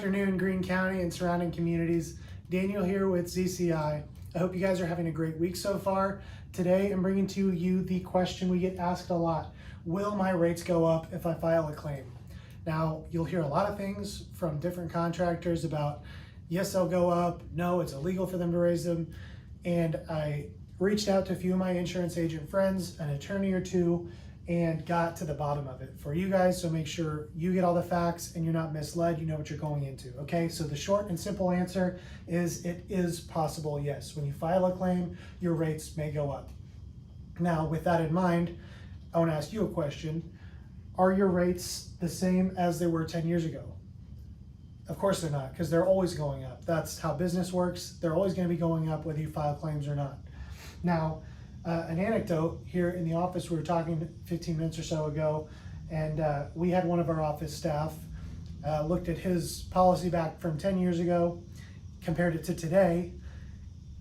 afternoon, Greene County and surrounding communities. Daniel here with ZCI. I hope you guys are having a great week so far. Today I'm bringing to you the question we get asked a lot. Will my rates go up if I file a claim? Now, you'll hear a lot of things from different contractors about, yes, they'll go up, no, it's illegal for them to raise them. And I reached out to a few of my insurance agent friends, an attorney or two, and got to the bottom of it for you guys. So make sure you get all the facts and you're not misled, you know what you're going into, okay? So the short and simple answer is it is possible, yes. When you file a claim, your rates may go up. Now, with that in mind, I want to ask you a question. Are your rates the same as they were 10 years ago? Of course they're not, because they're always going up. That's how business works. They're always going to be going up whether you file claims or not. Now, an anecdote here in the office, we were talking 15 minutes or so ago, and we had one of our office staff looked at his policy back from 10 years ago, compared it to today,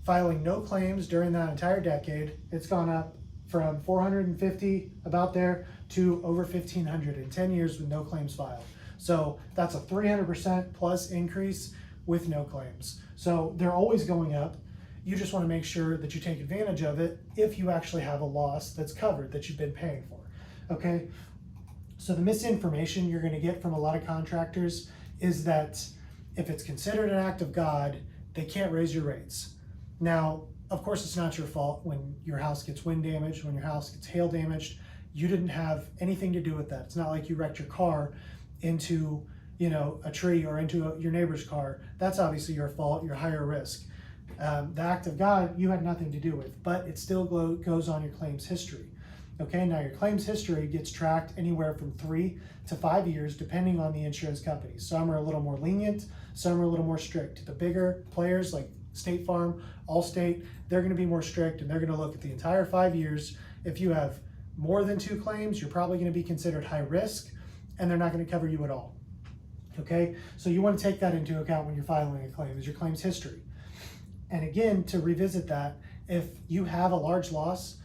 filing no claims during that entire decade. It's gone up from 450 about there to over 1,500 in 10 years with no claims filed. So that's a 300% plus increase with no claims. So they're always going up. You just want to make sure that you take advantage of it if you actually have a loss that's covered that you've been paying for, okay? So the misinformation you're going to get from a lot of contractors is that if it's considered an act of God, they can't raise your rates. Now, of course, it's not your fault when your house gets wind damaged, when your house gets hail damaged. You didn't have anything to do with that. It's not like you wrecked your car into, a tree or into your neighbor's car. That's obviously your fault, you're higher risk. The act of God, you had nothing to do with, but it still goes on your claims history. Okay, now your claims history gets tracked anywhere from 3 to 5 years, depending on the insurance company. Some are a little more lenient, some are a little more strict. The bigger players like State Farm, Allstate, they're gonna be more strict and they're gonna look at the entire 5 years. If you have more than 2 claims, you're probably gonna be considered high risk and they're not gonna cover you at all. Okay, so you wanna take that into account when you're filing a claim, is your claims history. And again, to revisit that, if you have a large loss,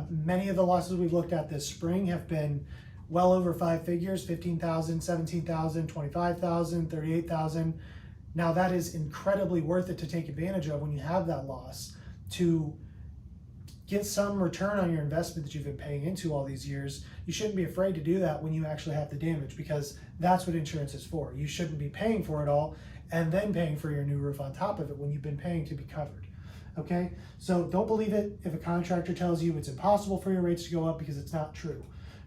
many of the losses we've looked at this spring have been well over 5 figures, 15,000, 17,000, 25,000, 38,000. Now that is incredibly worth it to take advantage of when you have that loss, to get some return on your investment that you've been paying into all these years. You shouldn't be afraid to do that when you actually have the damage, because that's what insurance is for. You shouldn't be paying for it all and then paying for your new roof on top of it when you've been paying to be covered. Okay, so don't believe it if a contractor tells you it's impossible for your rates to go up, because it's not true.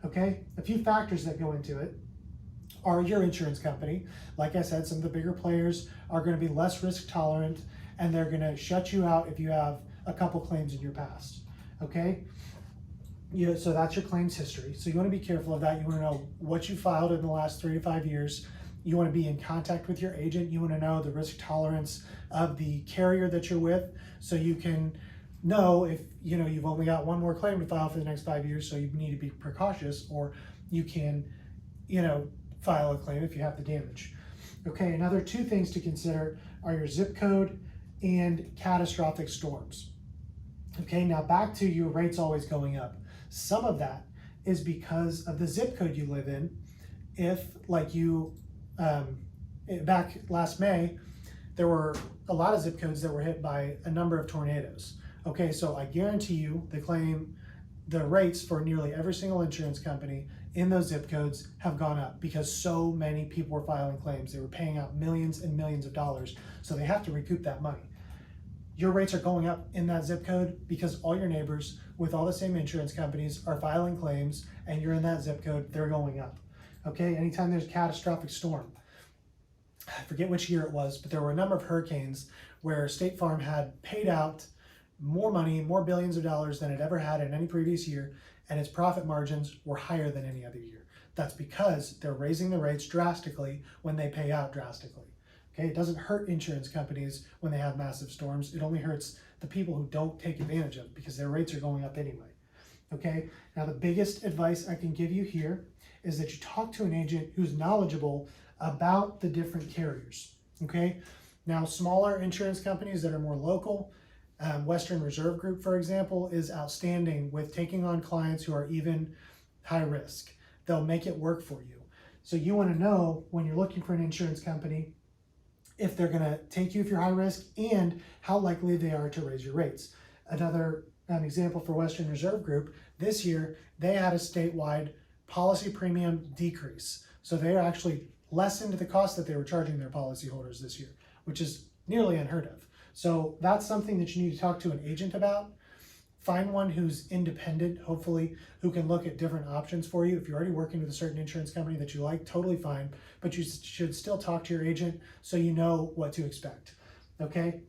Okay, a few factors that go into it are your insurance company. Like I said, some of the bigger players are going to be less risk tolerant and they're going to shut you out if you have a couple claims in your past. Okay, so that's your claims history. So you want to be careful of that. You want to know what you filed in the last 3 to 5 years. You want to be in contact with your agent. You want to know the risk tolerance of the carrier that you're with, so you can know if you've only got one more claim to file for the next 5 years, so you need to be precautious, or you can file a claim if you have the damage. Okay, another 2 things to consider are your zip code and catastrophic storms. Okay, now back to your rates always going up. Some of that is because of the zip code you live in. If, like back last May, there were a lot of zip codes that were hit by a number of tornadoes. Okay, so I guarantee you the rates for nearly every single insurance company in those zip codes have gone up, because so many people were filing claims. They were paying out millions and millions of dollars, so they have to recoup that money. Your rates are going up in that zip code because all your neighbors with all the same insurance companies are filing claims, and you're in that zip code, they're going up. Okay, anytime there's a catastrophic storm, I forget which year it was, but there were a number of hurricanes where State Farm had paid out more money, more billions of dollars than it ever had in any previous year, and its profit margins were higher than any other year. That's because they're raising the rates drastically when they pay out drastically. Okay, it doesn't hurt insurance companies when they have massive storms. It only hurts the people who don't take advantage of it, because their rates are going up anyway. Okay, now the biggest advice I can give you here is that you talk to an agent who's knowledgeable about the different carriers. Okay, now smaller insurance companies that are more local, Western Reserve Group, for example, is outstanding with taking on clients who are even high risk. They'll make it work for you. So you want to know, when you're looking for an insurance company, if they're going to take you if you're high risk, and how likely they are to raise your rates. Another example for Western Reserve Group, this year they had a statewide policy premium decrease. So they are actually lessened the cost that they were charging their policyholders this year, which is nearly unheard of. So that's something that you need to talk to an agent about. Find one who's independent, hopefully, who can look at different options for you. If you're already working with a certain insurance company that you like, totally fine, but you should still talk to your agent so you know what to expect, okay?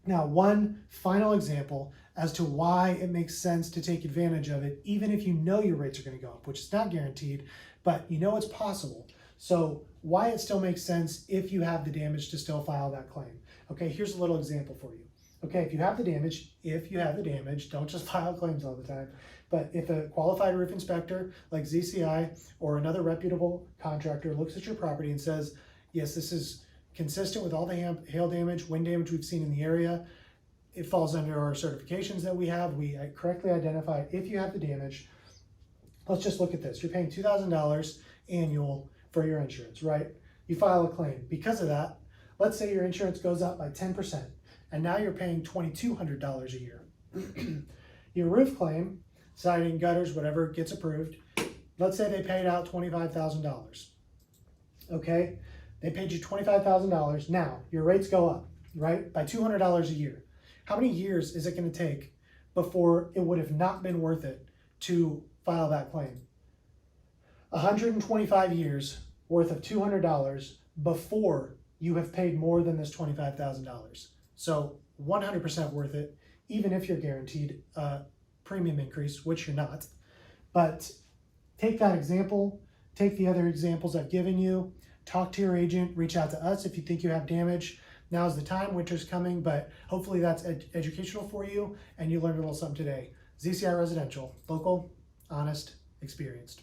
Now, one final example as to why it makes sense to take advantage of it, even if you know your rates are going to go up, which is not guaranteed, but you know it's possible. So why it still makes sense if you have the damage to still file that claim. Okay, here's a little example for you. Okay, if you have the damage, don't just file claims all the time, but if a qualified roof inspector like ZCI or another reputable contractor looks at your property and says, yes, this is consistent with all the hail damage, wind damage we've seen in the area, it falls under our certifications that we have, we correctly identify if you have the damage. Let's just look at this. You're paying $2,000 annual for your insurance, right? You file a claim. Because of that, let's say your insurance goes up by 10%, and now you're paying $2,200 a year. Your roof claim, siding, gutters, whatever, gets approved. Let's say they paid out $25,000. Okay, they paid you $25,000. Now your rates go up, right, by $200 a year. How many years is it going to take before it would have not been worth it to file that claim? 125 years worth of $200 before you have paid more than this $25,000. So 100% worth it, even if you're guaranteed a premium increase, which you're not. But take that example, take the other examples I've given you, talk to your agent, reach out to us if you think you have damage. Now's the time, winter's coming, but hopefully that's educational for you and you learned a little something today. ZCI Residential, local, honest, experienced.